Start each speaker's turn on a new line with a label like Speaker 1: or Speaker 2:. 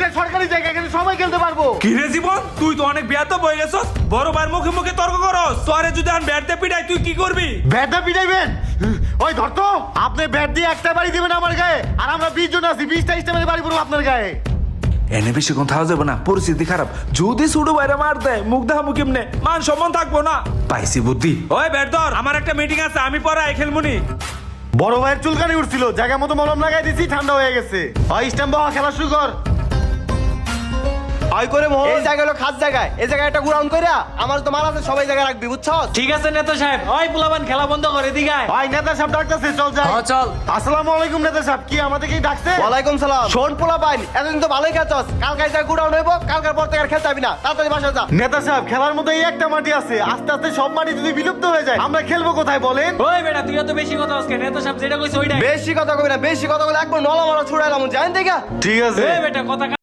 Speaker 1: এটা সরকারি জায়গা, এখানে সবাই খেলতে পারবো।
Speaker 2: কি রে জীবন, তুই তো অনেক বিয়াত বই গেছস, বড় ভাইয়ের মুখে মুখে তর্ক করস। তোরে যদি আমি ব্যাট দিয়ে পিটাই তুই কি করবি?
Speaker 1: ব্যাট দিয়ে পিটাইবেন? ওই ধর তো, আপনি ব্যাট দিয়ে একটা বাড়ি দিবেন আমার গায়ে, আর আমরা 20 জন আছি, 20-23টা মেরে বাড়ি পড়বো আপনার গায়ে।
Speaker 2: এনে বেশি কথা যাবে না, পরিস্থিতি খারাপ। যদি ছোট ভাইরা মার দেয় মুখ দেখাবো কেমনে? মান সম্মান থাকবো না। পাইছি বুদ্ধি। ওই ব্যাট ধর, আমার একটা মিটিং আছে, আমি পরে খেলমুনি।
Speaker 1: বড় ভাইয়ের চুলকানি উঠছিল, জায়গা মতো মলম লাগাই দিছি, ঠান্ডা হয়ে গেছে। ওই স্ট্যাম্প খেলা শুরু কর।
Speaker 3: আই করে মোহন, এই জায়গা হলো খাস জায়গায়, এই জায়গায় একটা গ্রাউন্ড কইরা আমার তো মাল আছে, সবাই জায়গা রাখবি, বুঝছস?
Speaker 4: ঠিক আছে নেতা সাহেব, ওই পোলাবান খেলা বন্ধ করে দিগায়।
Speaker 1: ভাই নেতা সাহেব ডাকতেছে, চল যাই।
Speaker 4: চল।
Speaker 1: আসসালামু আলাইকুম নেতা সাহেব, কি আমাদেরকেই ডাকছে?
Speaker 3: ওয়ালাইকুম সালাম। শোন পোলা পাইন, এতদিন তো ভালোই খেলছস, কালকে যা গ্রাউন্ড হইব, কালকের পর থেকে আর খেলতে যাবি না, তাড়াতাড়ি বাসায় যা।
Speaker 1: নেতা সাহেব, খেলার মতো এই একটা মাটি আছে, আস্তে আস্তে সব মাটি যদি বিলুপ্ত হয়ে যায় আমরা খেলবো কোথায় বলেন?
Speaker 4: ওই বেটা তুই তো বেশি কথা আজকে, নেতা সাহেব যেটা কইছে ওইটাই।
Speaker 3: বেশি কথা কবি না, বেশি কথা বলে একবার নলা মারা ছুড়াইলাম, জানেন দেখা?
Speaker 1: ঠিক আছে।
Speaker 4: এই বেটা কথা